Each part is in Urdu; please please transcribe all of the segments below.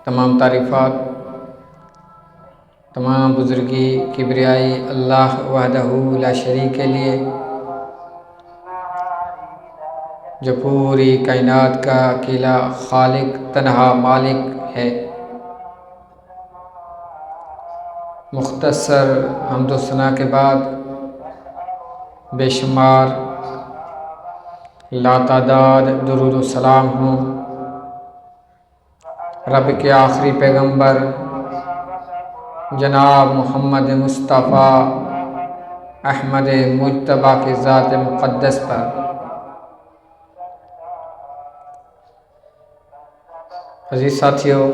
تمام تعریفات، تمام بزرگی کبریائی اللہ وحدہ لا شریک کے لیے، جو پوری کائنات کا اکیلا خالق تنہا مالک ہے۔ مختصر حمد و ثنا کے بعد بے شمار لاتعداد درود و سلام ہوں رب کے آخری پیغمبر جناب محمد مصطفیٰ احمد مجتبیٰ کی ذات مقدس پر۔ عزیز ساتھیو،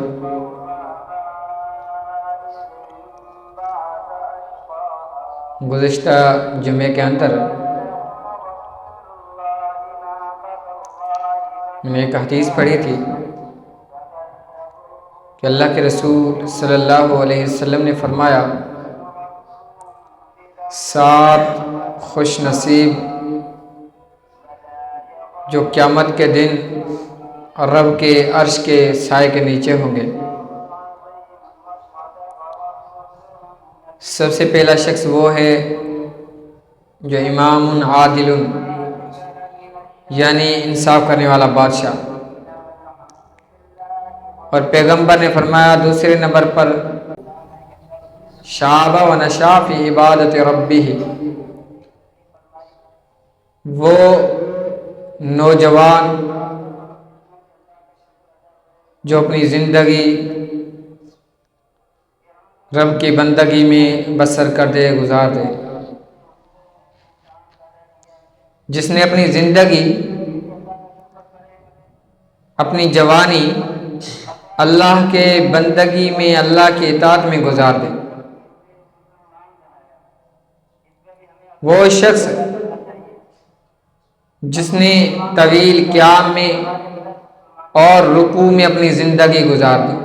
گزشتہ جمعے کے اندر میں نے ایک حدیث پڑھی تھی کہ اللہ کے رسول صلی اللہ علیہ وسلم نے فرمایا، 7 خوش نصیب جو قیامت کے دن رب کے عرش کے سائے کے نیچے ہوں گے۔ سب سے پہلا شخص وہ ہے جو امام عادل، یعنی انصاف کرنے والا بادشاہ، اور پیغمبر نے فرمایا دوسرے نمبر پر شاب و نشا فی عبادت ربہ، وہ نوجوان جو اپنی زندگی رب کی بندگی میں بسر کر دے، گزار دے، جس نے اپنی زندگی، اپنی جوانی اللہ کے بندگی میں، اللہ کی اطاعت میں گزار دے۔ وہ شخص جس نے طویل قیام میں اور رکوع میں اپنی زندگی گزار دی،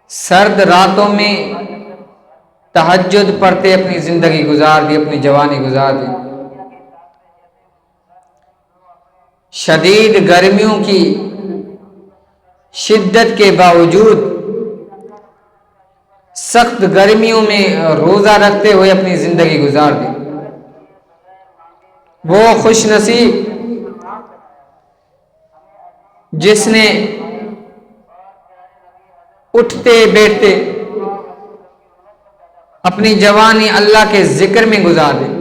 سرد راتوں میں تہجد پڑھتے اپنی زندگی گزار دی، اپنی جوانی گزار دی، شدید گرمیوں کی شدت کے باوجود سخت گرمیوں میں روزہ رکھتے ہوئے اپنی زندگی گزار دی۔ وہ خوش نصیب جس نے اٹھتے بیٹھتے اپنی جوانی اللہ کے ذکر میں گزار دی۔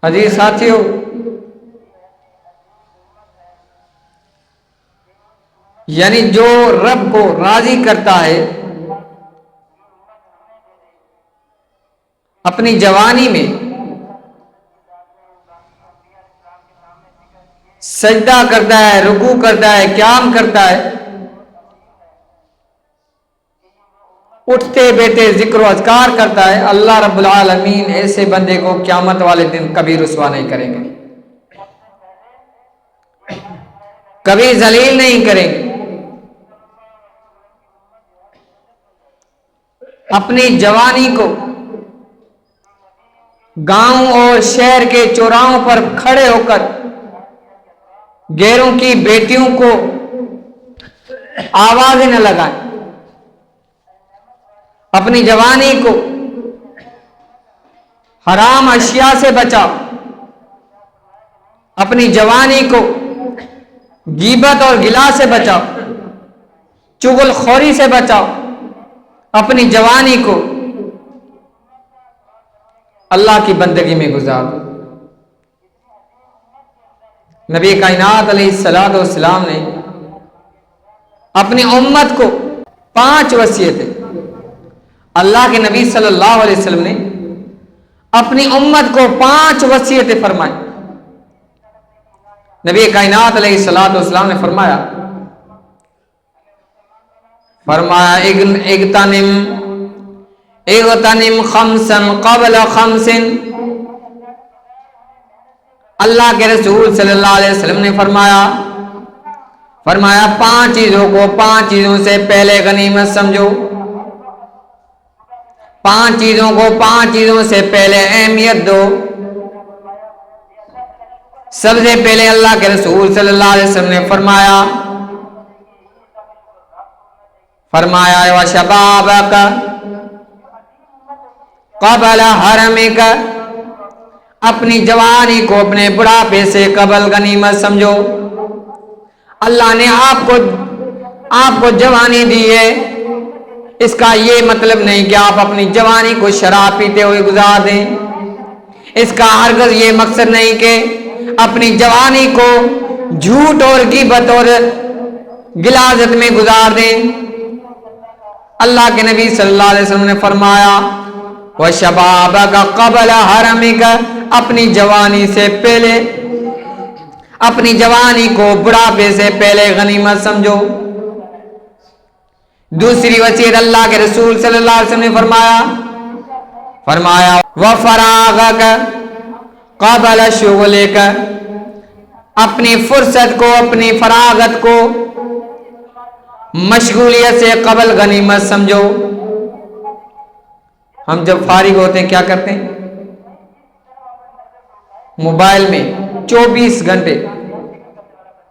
عزیز ساتھیو، یعنی جو رب کو راضی کرتا ہے اپنی جوانی میں سجدہ کرتا ہے، رکوع کرتا ہے، قیام کرتا ہے، اٹھتے بیٹھے ذکر و اذکار کرتا ہے، اللہ رب العالمین ایسے بندے کو قیامت والے دن کبھی رسوا نہیں کریں گے، کبھی ذلیل نہیں کریں گے۔ اپنی جوانی کو گاؤں اور شہر کے چوراہوں پر کھڑے ہو کر غیروں کی بیٹیوں کو آوازیں نہ لگائیں، اپنی جوانی کو حرام اشیاء سے بچاؤ، اپنی جوانی کو غیبت اور گلا سے بچاؤ، چغل خوری سے بچاؤ، اپنی جوانی کو اللہ کی بندگی میں گزار دو۔ نبی کائنات علیہ السلام نے اپنی امت کو 5 وصیتیں، اللہ کے نبی صلی اللہ علیہ وسلم نے اپنی امت کو 5 وصیتیں فرمائی۔ نبی کائنات علیہ السلام نے فرمایا اغتنم خمسا قبل خمس، اللہ کے رسول صلی اللہ علیہ وسلم نے فرمایا 5 چیزوں کو 5 چیزوں سے پہلے غنیمت سمجھو، 5 چیزوں کو 5 چیزوں سے پہلے اہمیت دو۔ سب سے پہلے اللہ کے رسول صلی اللہ علیہ وسلم نے فرمایا وشبابک قبل حرمک، اپنی جوانی کو اپنے بڑھاپے سے قبل غنیمت سمجھو۔ اللہ نے آپ کو جوانی دی ہے، اس کا یہ مطلب نہیں کہ آپ اپنی جوانی کو شراب پیتے ہوئے گزار دیں، اس کا ہرگز یہ مقصد نہیں کہ اپنی جوانی کو جھوٹ اور غیبت اور غلاظت میں گزار دیں۔ اللہ کے نبی صلی اللہ علیہ وسلم نے فرمایا وَشَبَابَكَ قَبْلَ حَرَمِكَ، اپنی جوانی سے پہلے، اپنی جوانی کو بڑھاپے سے پہلے غنیمت سمجھو۔ دوسری وصیت اللہ کے رسول صلی اللہ علیہ وسلم نے فرمایا وَفَرَاغَكَ قَبْلَ شُغْلِكَ، اپنی فرصت کو، اپنی فراغت کو مشغولیت سے قبل غنیمت سمجھو۔ ہم جب فارغ ہوتے ہیں کیا کرتے ہیں؟ موبائل میں 24 گھنٹے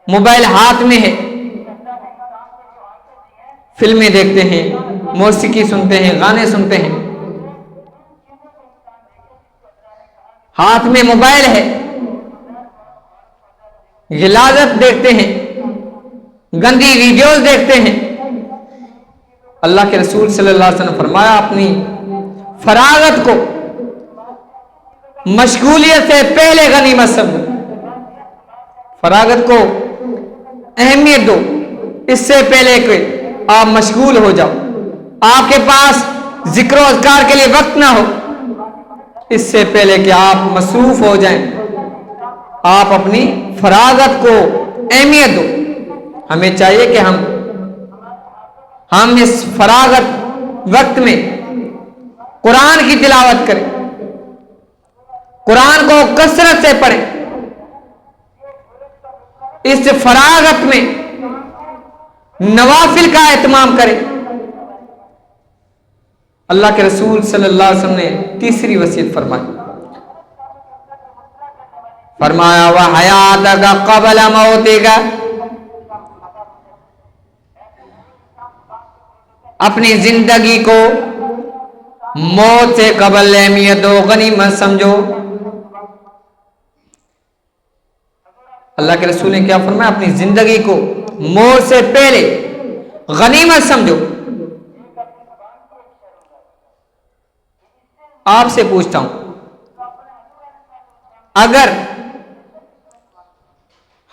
موبائل ہاتھ میں ہے، فلمیں دیکھتے ہیں، موسیقی سنتے ہیں، گانے سنتے ہیں، ہاتھ میں موبائل ہے، غلاظت دیکھتے ہیں، گندی ویڈیوز دیکھتے ہیں۔ اللہ کے رسول صلی اللہ علیہ وسلم نے فرمایا اپنی فراغت کو مشغولیت سے پہلے غنیمت سمجھو، فراغت کو اہمیت دو، اس سے پہلے کہ آپ مشغول ہو جاؤ، آپ کے پاس ذکر و اذکار کے لیے وقت نہ ہو، اس سے پہلے کہ آپ مصروف ہو جائیں، آپ اپنی فراغت کو اہمیت دو۔ ہمیں چاہیے کہ ہم اس فراغت وقت میں قرآن کی تلاوت کریں، قرآن کو کثرت سے پڑھیں، اس فراغت میں نوافل کا اہتمام کریں۔ اللہ کے رسول صلی اللہ علیہ وسلم نے تیسری وصیت فرمایا وحیاتک قبل موتک، اپنی زندگی کو موت سے قبل اہمیت و غنیمت سمجھو۔ اللہ کے رسول نے کیا فرمایا؟ اپنی زندگی کو موت سے پہلے غنیمت سمجھو۔ آپ سے پوچھتا ہوں، اگر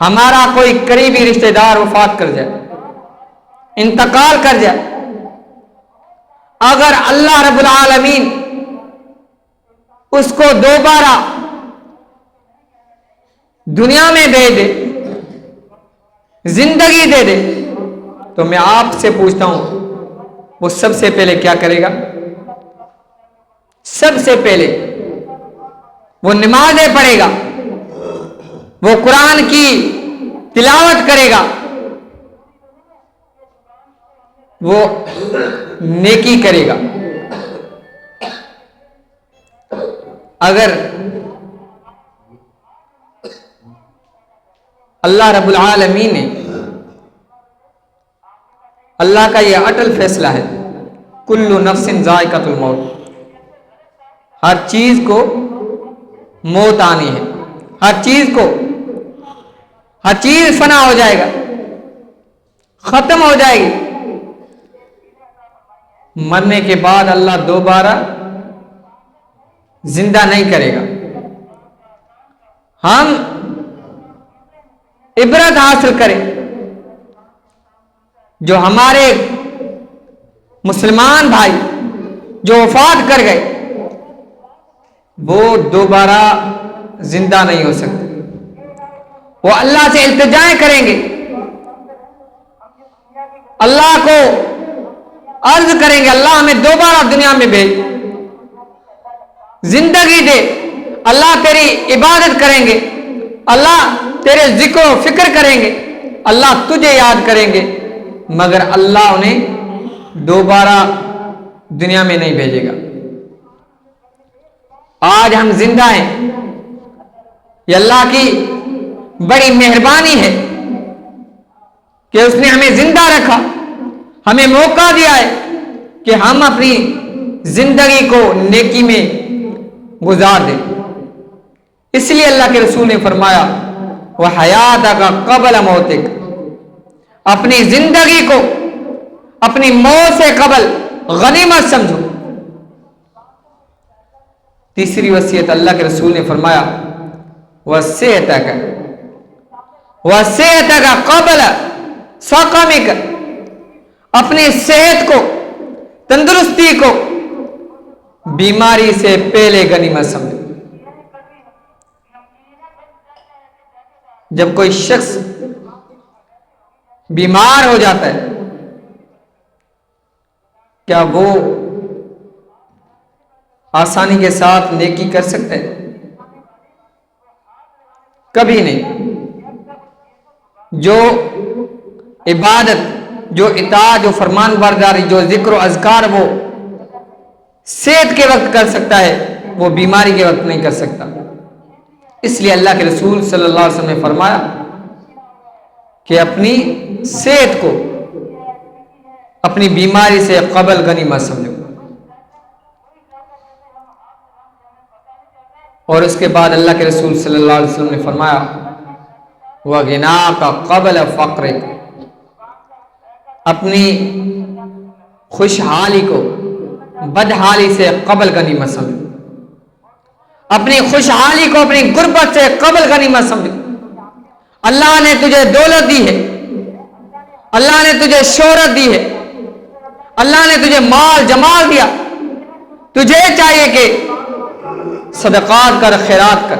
ہمارا کوئی قریبی رشتہ دار وفات کر جائے، انتقال کر جائے، اگر اللہ رب العالمین اس کو دوبارہ دنیا میں دے دے، زندگی دے دے، تو میں آپ سے پوچھتا ہوں وہ سب سے پہلے کیا کرے گا؟ سب سے پہلے وہ نمازیں پڑھے گا، وہ قرآن کی تلاوت کرے گا، وہ نیکی کرے گا۔ اگر اللہ رب العالمین نے، اللہ کا یہ اٹل فیصلہ ہے کل نفس ذائقۃ الموت، ہر چیز کو موت آنی ہے، ہر چیز فنا ہو جائے گا، ختم ہو جائے گی۔ مرنے کے بعد اللہ دوبارہ زندہ نہیں کرے گا۔ ہم عبرت حاصل کریں، جو ہمارے مسلمان بھائی جو وفات کر گئے وہ دوبارہ زندہ نہیں ہو سکتے، وہ اللہ سے التجائیں کریں گے، اللہ کو عرض کریں گے اللہ ہمیں دوبارہ دنیا میں بھیج، زندگی دے، اللہ تیری عبادت کریں گے، اللہ تیرے ذکر و فکر کریں گے، اللہ تجھے یاد کریں گے، مگر اللہ انہیں دوبارہ دنیا میں نہیں بھیجے گا۔ آج ہم زندہ ہیں، یہ اللہ کی بڑی مہربانی ہے کہ اس نے ہمیں زندہ رکھا، ہمیں موقع دیا ہے کہ ہم اپنی زندگی کو نیکی میں گزار دیں۔ اس لیے اللہ کے رسول نے فرمایا وَحَيَاتَكَ قَبْلَ مَوْتِكَ، اپنی زندگی کو اپنی موت سے قبل غنیمت سمجھو۔ تیسری وصیت اللہ کے رسول نے فرمایا وَصِحَتَكَ قَبْلَ سَقَمِكَ، اپنی صحت کو، تندرستی کو بیماری سے پہلے غنیمت سمجھو۔ جب کوئی شخص بیمار ہو جاتا ہے کیا وہ آسانی کے ساتھ نیکی کر سکتے ہیں؟ کبھی نہیں۔ جو عبادت، جو اطاعت، جو فرمان برداری، جو ذکر و اذکار وہ صحت کے وقت کر سکتا ہے، وہ بیماری کے وقت نہیں کر سکتا۔ اس لیے اللہ کے رسول صلی اللہ علیہ وسلم نے فرمایا کہ اپنی صحت کو اپنی بیماری سے قبل غنیمت سمجھو۔ اور اس کے بعد اللہ کے رسول صلی اللہ علیہ وسلم نے فرمایا وَغِنَاكَ قَبْلَ فَقْرِكَ، اپنی خوشحالی کو بدحالی سے قبل غنیمت سمجھو، اپنی خوشحالی کو اپنی غربت سے قبل غنیمت سمجھو۔ اللہ نے تجھے دولت دی ہے، اللہ نے تجھے شہرت دی ہے، اللہ نے تجھے مال جمال دیا، تجھے چاہیے کہ صدقات کر، خیرات کر،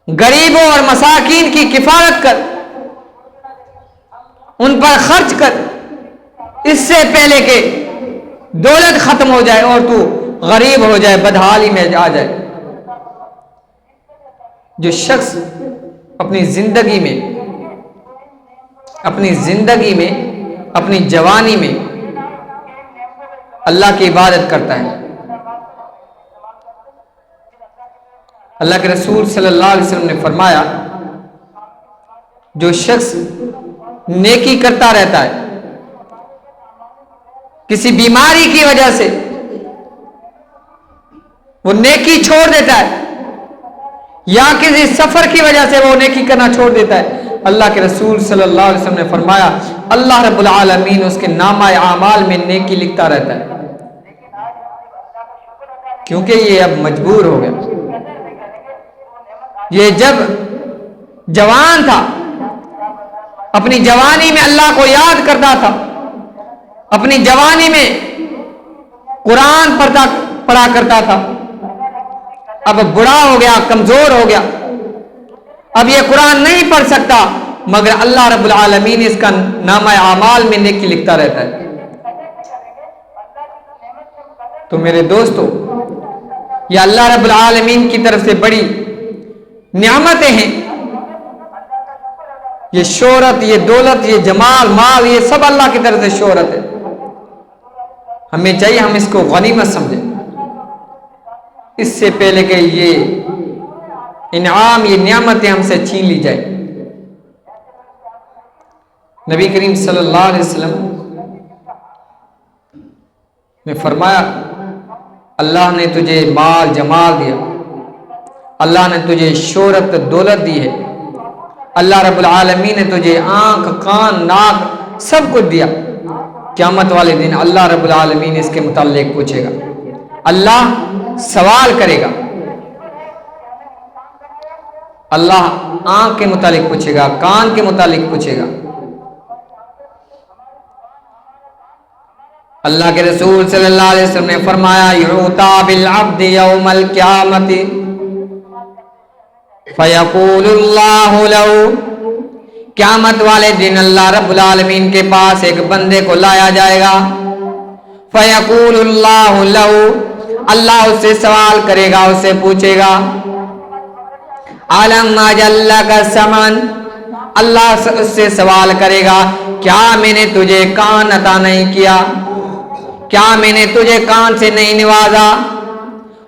غریبوں اور مساکین کی کفالت کر، ان پر خرچ کر، اس سے پہلے کہ دولت ختم ہو جائے اور تو غریب ہو جائے، بدحالی میں آ جائے۔ جو شخص اپنی زندگی میں اپنی جوانی میں اللہ کی عبادت کرتا ہے، اللہ کے رسول صلی اللہ علیہ وسلم نے فرمایا جو شخص نیکی کرتا رہتا ہے، کسی بیماری کی وجہ سے وہ نیکی چھوڑ دیتا ہے یا کسی سفر کی وجہ سے وہ نیکی کرنا چھوڑ دیتا ہے، اللہ کے رسول صلی اللہ علیہ وسلم نے فرمایا اللہ رب العالمین اس کے نامہ اعمال میں نیکی لکھتا رہتا ہے، کیونکہ یہ اب مجبور ہو گیا۔ یہ جب جوان تھا، اپنی جوانی میں اللہ کو یاد کرتا تھا، اپنی جوانی میں قرآن پڑھا کرتا تھا، اب بڑا ہو گیا، کمزور ہو گیا، اب یہ قرآن نہیں پڑھ سکتا، مگر اللہ رب العالمین اس کا نامہ اعمال میں نیکی لکھتا رہتا ہے۔ تو میرے دوستو، یہ اللہ رب العالمین کی طرف سے بڑی نعمتیں ہیں، یہ شہرت، یہ دولت، یہ جمال، مال، یہ سب اللہ کی طرف سے شہرت ہے۔ ہمیں چاہیے ہم اس کو غنیمت سمجھیں، اس سے پہلے کہ یہ انعام، یہ نعمتیں ہم سے چھین لی جائیں۔ نبی کریم صلی اللہ علیہ وسلم نے فرمایا اللہ نے تجھے مال جمال دیا، اللہ نے تجھے شہرت دولت دی ہے، اللہ رب العالمین نے تجھے آنکھ، کان، ناک سب کچھ دیا، قیامت والے دن اللہ رب العالمین اس کے متعلق پوچھے گا، اللہ سوال کرے گا، اللہ آنکھ کے متعلق پوچھے گا، کان کے متعلق پوچھے گا۔ اللہ کے رسول صلی اللہ علیہ وسلم نے فرمایا یعطا بالعبد یوم القیامت فیقول اللہ لہ، قیامت والے دن اللہ رب العالمین کے پاس ایک بندے کو لایا جائے گا، فیقول اللہ لہ، اللہ اس سے سوال کرے گا، اس سے پوچھے گا علم اجلک سمعن، اللہ اس سے سوال کرے گا کیا میں نے تجھے کان عطا نہیں کیا، کیا میں نے تجھے کان سے نہیں نوازا،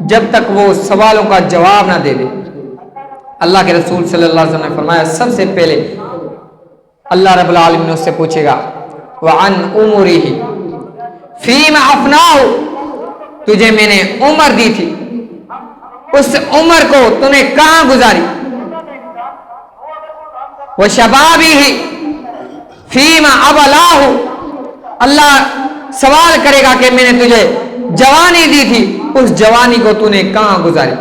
جب تک وہ سوالوں کا جواب نہ دے دے۔ اللہ کے رسول صلی اللہ علیہ وسلم نے فرمایا سب سے پہلے اللہ رب العالمین اس سے پوچھے گا وعن عمرہ فیما افناہ، تجھے میں نے عمر دی تھی، اس عمر کو تو نے کہاں گزاری؟ وشبابہ فیما ابلاہ، اللہ سوال کرے گا کہ میں نے تجھے جوانی دی تھی، اس جوانی کو تو نے کہاں گزاری؟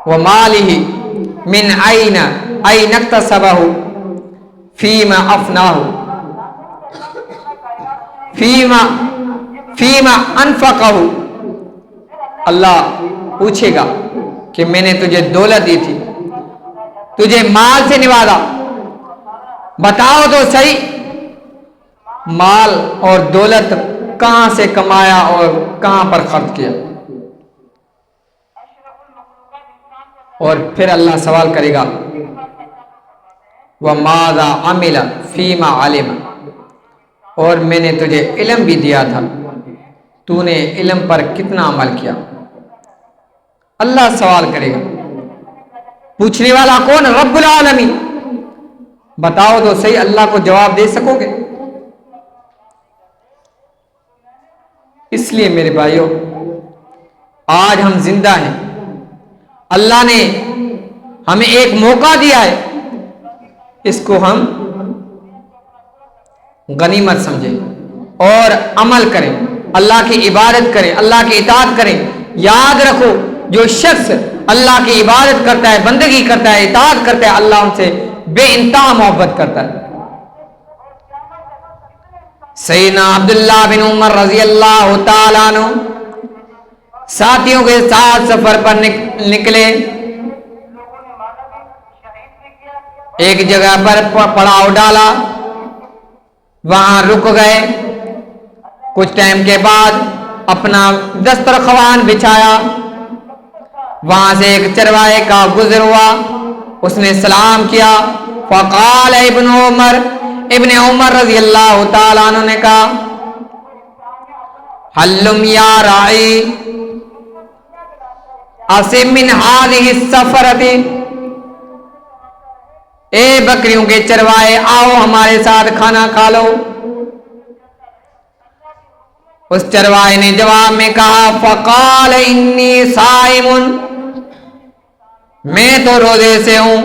ومالہ من این اکتسبہ فیما افناہ فیما انفقہ، اللہ پوچھے گا کہ میں نے تجھے دولت دی تھی، تجھے مال سے نوازا، بتاؤ تو صحیح مال اور دولت کہاں سے کمایا اور کہاں پر خرچ کیا؟ اور پھر اللہ سوال کرے گا وَمَاذَا عَمِلَ فِيمَا عَلِمَ، اور میں نے تجھے علم بھی دیا تھا، تو نے علم پر کتنا عمل کیا؟ اللہ سوال کرے گا۔ پوچھنے والا کون؟ رب العالمین۔ بتاؤ تو صحیح اللہ کو جواب دے سکو گے؟ اس لیے میرے بھائیوں آج ہم زندہ ہیں، اللہ نے ہمیں ایک موقع دیا ہے، اس کو ہم غنیمت سمجھیں اور عمل کریں، اللہ کی عبادت کریں، اللہ کی اطاعت کریں۔ یاد رکھو جو شخص اللہ کی عبادت کرتا ہے، بندگی کرتا ہے، اطاعت کرتا ہے، اللہ ان سے بے انتہا محبت کرتا ہے۔ سیدنا عبداللہ بن عمر رضی اللہ تعالیٰ عنہ ساتھیوں کے ساتھ سفر پر نکلے، ایک جگہ پر پڑاؤ ڈالا، وہاں رک گئے، کچھ ٹائم کے بعد اپنا دسترخوان بچھایا، وہاں سے ایک چرواہے کا گزر ہوا، اس نے سلام کیا، فقال ابن عمر رضی اللہ تعالیٰ عنہ نے کہا حلم یا راعی اسم من هذه السفرة، اے بکریوں کے چروائے آؤ ہمارے ساتھ کھانا کھا لو۔ اس چروائے نے جواب میں کہا فقال انی صائم، میں تو روزے سے ہوں۔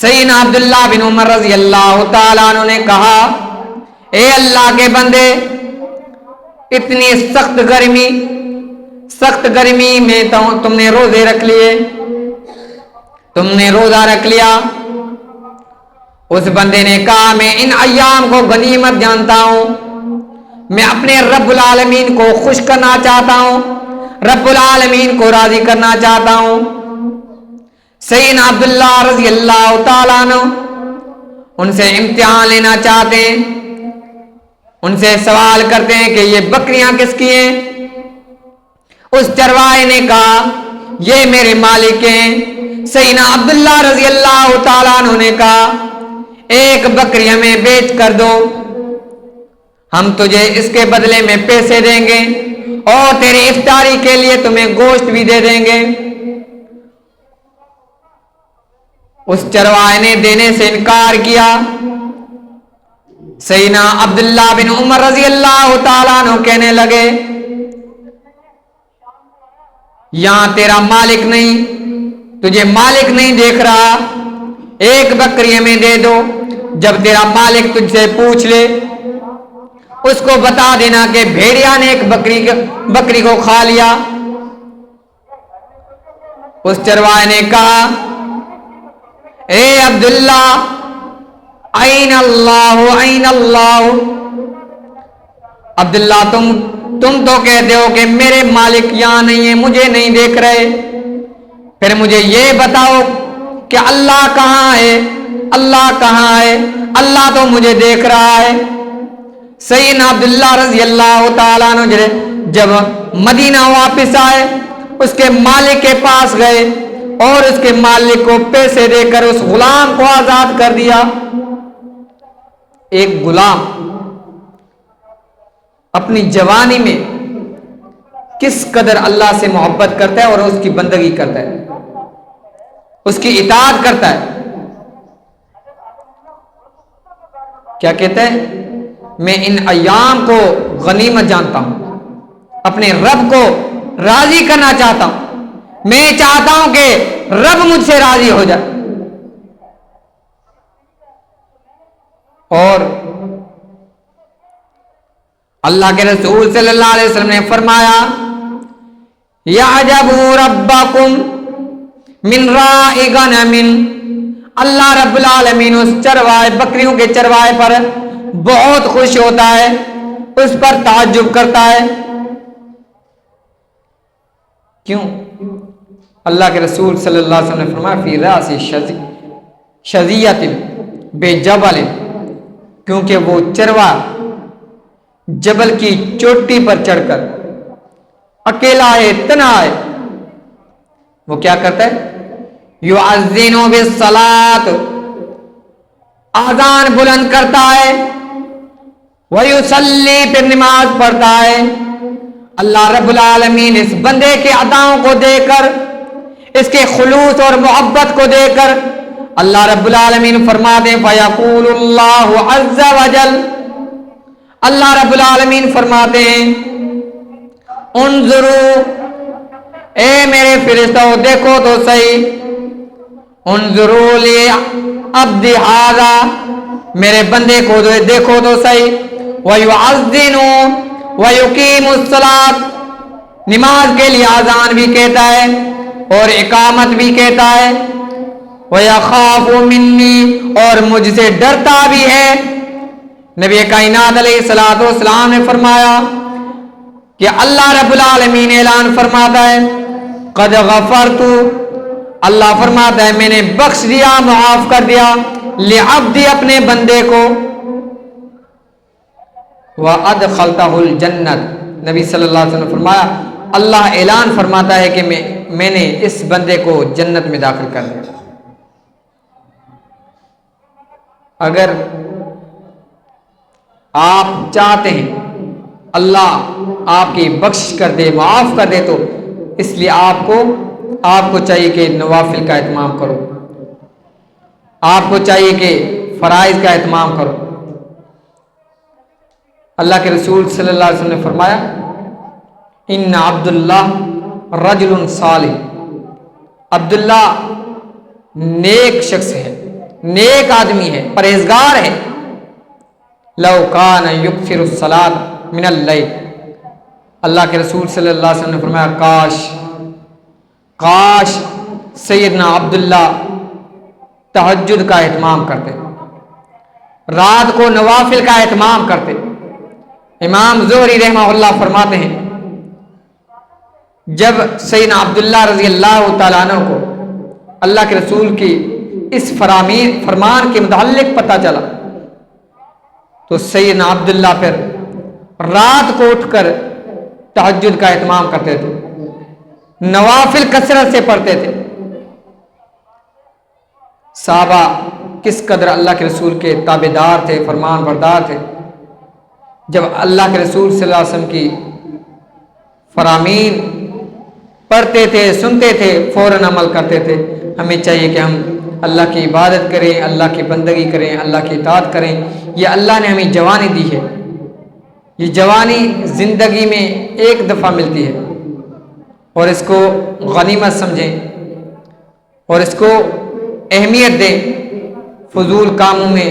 سیدنا عبداللہ بن عمر رضی اللہ تعالیٰ عنہ نے کہا اے اللہ کے بندے، اتنی سخت گرمی میں تم نے روزے رکھ لیے، تم نے روزہ رکھ لیا۔ اس بندے نے کہا میں ان ایام کو غنیمت جانتا ہوں، میں اپنے رب العالمین کو خوش کرنا چاہتا ہوں، رب العالمین کو راضی کرنا چاہتا ہوں۔ سیدنا عبداللہ رضی اللہ تعالیٰ عنہ ان سے امتحان لینا چاہتے ہیں، ان سے سوال کرتے ہیں کہ یہ بکریاں کس کی ہیں؟ اس چرواہے نے کہا یہ میرے مالک ہیں۔ سیدنا عبداللہ رضی اللہ تعالیٰ عنہ نے کہا ایک بکری ہمیں بیچ کر دو، ہم تجھے اس کے بدلے میں پیسے دیں گے اور تیری افطاری کے لیے تمہیں گوشت بھی دے دیں گے۔ اس چرواہے نے دینے سے انکار کیا۔ سیدنا عبداللہ بن عمر رضی اللہ تعالیٰ عنہ کہنے لگے یہاں تیرا مالک نہیں، تجھے مالک نہیں دیکھ رہا، ایک بکری ہمیں دے دو، جب تیرا مالک تجھ سے پوچھ لے اس کو بتا دینا کہ بھیڑیا نے ایک بکری کو کھا لیا۔ اس چرواہے نے کہا اے عبداللہ این اللہ این اللہ، عبداللہ تم تو کہتے ہو کہ میرے مالک یہاں نہیں ہے، مجھے نہیں دیکھ رہے، پھر مجھے یہ بتاؤ کہ اللہ کہاں ہے؟ اللہ کہاں ہے؟ اللہ تو مجھے دیکھ رہا ہے۔ سیدنا عبداللہ رضی اللہ تعالیٰ عنہ جب مدینہ واپس آئے اس کے مالک کے پاس گئے اور اس کے مالک کو پیسے دے کر اس غلام کو آزاد کر دیا۔ ایک غلام اپنی جوانی میں کس قدر اللہ سے محبت کرتا ہے اور اس کی بندگی کرتا ہے، اس کی اطاعت کرتا ہے. کیا کہتا ہے؟ میں ان ایام کو غنیمت جانتا ہوں، اپنے رب کو راضی کرنا چاہتا ہوں، میں چاہتا ہوں کہ رب مجھ سے راضی ہو جائے. اور اللہ کے رسول صلی اللہ علیہ وسلم نے فرمایا یعجب ربکم من راعی غنم، اللہ رب العالمین اس چروائے بکریوں کے چروائے پر بہت خوش ہوتا ہے، اس پر تعجب کرتا ہے. کیوں؟ اللہ کے رسول صلی اللہ علیہ وسلم نے فرمایا فی راس شذیۃ بجبل، کیونکہ وہ چروا جبل کی چوٹی پر چڑھ کر اکیلا ہے، تنہا ہے، وہ کیا کرتا ہے؟ یؤذن بالصلاۃ، اذان بلند کرتا ہے، ویصلی، پھر نماز پڑھتا ہے. اللہ رب العالمین اس بندے کے اداؤں کو دے کر، اس کے خلوص اور محبت کو دے کر اللہ رب العالمین فرماتے ہیں فیقول اللہ عز وجل، اللہ رب العالمین فرماتے ہیں انظروا، اے میرے فرشتوں دیکھو تو صحیح، انظروا لی عبد ھذا، میرے بندے کو دیکھو تو صحیح، ویعذن ویقیم الصلاۃ، نماز کے لیے اذان بھی کہتا ہے اور اقامت بھی کہتا ہے، ویخاف منی، اور مجھ سے ڈرتا بھی ہے. نبی کائنات علیہ الصلوۃ والسلام نے فرمایا کہ اللہ رب العالمین اعلان فرماتا ہے قد غفرت، اللہ فرماتا ہے میں نے بخش دیا، معاف کر دیا، لعبدی، اپنے بندے کو، وادخلتہ الجنت، نبی صلی اللہ علیہ وسلم نے فرمایا اللہ اعلان فرماتا ہے کہ میں نے اس بندے کو جنت میں داخل کر دیا. اگر آپ چاہتے ہیں اللہ آپ کی بخش کر دے، معاف کر دے، تو اس لیے آپ کو چاہیے کہ نوافل کا اہتمام کرو، آپ کو چاہیے کہ فرائض کا اہتمام کرو. اللہ کے رسول صلی اللہ علیہ وسلم نے فرمایا ان عبداللہ رجل صالح، عبداللہ نیک شخص ہے، نیک آدمی ہے، پرہیزگار ہے. لو کان یکثر الصلاۃ من اللیل، اللہ کے رسول صلی اللہ علیہ وسلم نے فرمایا کاش سیدنا عبداللہ تہجد کا اہتمام کرتے، رات کو نوافل کا اہتمام کرتے. امام زہری رحمہ اللہ فرماتے ہیں جب سیدنا عبداللہ رضی اللہ تعالیٰ عنہ کو اللہ کے رسول کی اس فرمان کے متعلق پتہ چلا تو سیدنا عبداللہ پھر رات کو اٹھ کر تہجد کا اہتمام کرتے تھے، نوافل کثرت سے پڑھتے تھے. صحابہ کس قدر اللہ کے رسول کے تابعدار تھے، فرمان بردار تھے. جب اللہ کے رسول صلی اللہ علیہ وسلم کی فرامین پڑھتے تھے، سنتے تھے، فوراً عمل کرتے تھے. ہمیں چاہیے کہ ہم اللہ کی عبادت کریں، اللہ کی بندگی کریں، اللہ کی اطاعت کریں. یہ اللہ نے ہمیں جوانی دی ہے، یہ جوانی زندگی میں ایک دفعہ ملتی ہے، اور اس کو غنیمت سمجھیں اور اس کو اہمیت دیں. فضول کاموں میں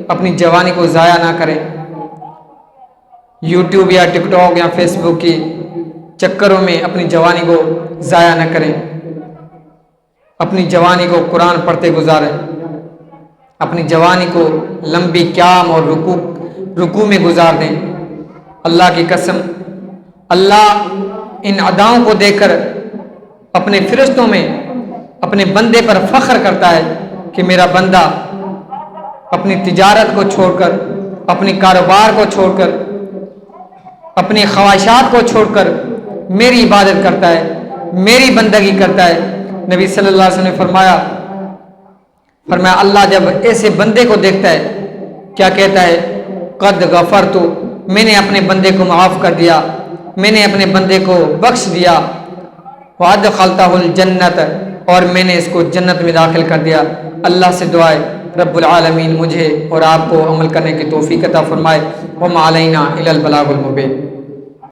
اپنی جوانی کو ضائع نہ کریں. یوٹیوب یا ٹک ٹاک یا فیس بک کی چکروں میں اپنی جوانی کو ضائع نہ کریں. اپنی جوانی کو قرآن پڑھتے گزاریں، اپنی جوانی کو لمبی قیام اور رکوع میں گزار دیں. اللہ کی قسم اللہ ان اداؤں کو دیکھ کر اپنے فرشتوں میں اپنے بندے پر فخر کرتا ہے کہ میرا بندہ اپنی تجارت کو چھوڑ کر، اپنی کاروبار کو چھوڑ کر، اپنی خواہشات کو چھوڑ کر میری عبادت کرتا ہے، میری بندگی کرتا ہے. نبی صلی اللہ علیہ وسلم نے فرمایا اللہ جب ایسے بندے کو دیکھتا ہے کیا کہتا ہے؟ قد غفرت، میں نے اپنے بندے کو معاف کر دیا، میں نے اپنے بندے کو بخش دیا، وَأَدْخَلْتَهُ الْجَنَّةَ، اور میں نے اس کو جنت میں داخل کر دیا۔ اللہ سے دعائے رب العالمین مجھے اور آپ کو عمل کرنے کی توفیق عطا فرمائے۔ وَمَا عَلَيْنَا إِلَّا الْبَلَاغُ الْمُبِينُ۔